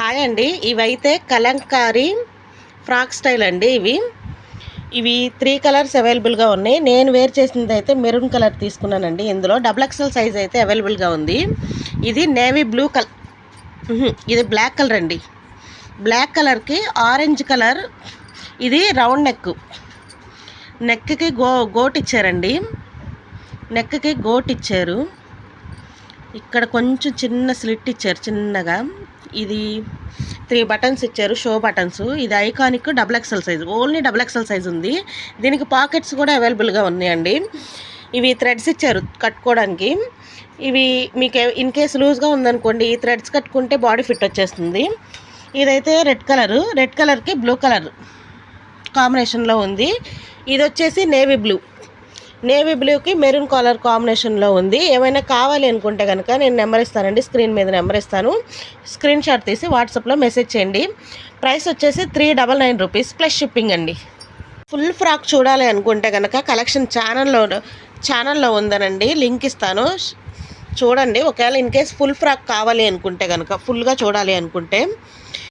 Hi అండి. ఇవైతే Kalamkari frock style అండి. ఇవి 3 కలర్స్ అవైలబుల్గా ఉన్నాయి. నేను వేర్ చేసింది అయితే మెరూన్ కలర్ తీసుకున్నానండి. ఇందులో XXL సైజ్ అయితే అవైలబుల్గా ఉంది. ఇది నేవీ బ్లూ కలర్, ఇది బ్లాక్ కలర్ అండి. బ్లాక్ కలర్కి ఆరెంజ్ కలర్. ఇది రౌండ్ నెక్కి గోట్ ఇచ్చారండి. నెక్కి గోట్ ఇచ్చారు. ఇక్కడ కొంచెం చిన్న స్లిట్ ఇచ్చారు చిన్నగా. ఇది 3 బటన్స్ ఇచ్చారు, షో బటన్స్. ఇది iconic XXL size, only XXL size ఉంది. దీనికి పాకెట్స్ కూడా అవైలబుల్గా ఉన్నాయండి. ఇవి థ్రెడ్స్ ఇచ్చారు కట్టుకోవడానికి. ఇవి మీకు ఇన్ కేస్ లూజ్గా ఉందనుకోండి, ఈ థ్రెడ్స్ కట్టుకుంటే బాడీ ఫిట్ వచ్చేస్తుంది. ఇదైతే రెడ్ కలర్కి బ్లూ కలర్ కాంబినేషన్లో ఉంది. ఇది వచ్చేసి నేవీ బ్లూకి మెరూన్ కలర్ కాంబినేషన్లో ఉంది. ఏమైనా కావాలి అనుకుంటే కనుక నేను నెంబర్ ఇస్తానండి, స్క్రీన్ మీద నెంబర్ ఇస్తాను. స్క్రీన్ షాట్ తీసి వాట్సాప్లో మెసేజ్ చేయండి. ప్రైస్ వచ్చేసి 399 రూపీస్ ప్లస్ షిప్పింగ్ అండి. ఫుల్ ఫ్రాక్ చూడాలి అనుకుంటే కనుక కలెక్షన్ ఛానల్లో ఉందనండి, లింక్ ఇస్తాను, చూడండి. ఒకవేళ ఇన్ కేస్ ఫుల్ ఫ్రాక్ కావాలి అనుకుంటే కనుక, ఫుల్గా చూడాలి అనుకుంటే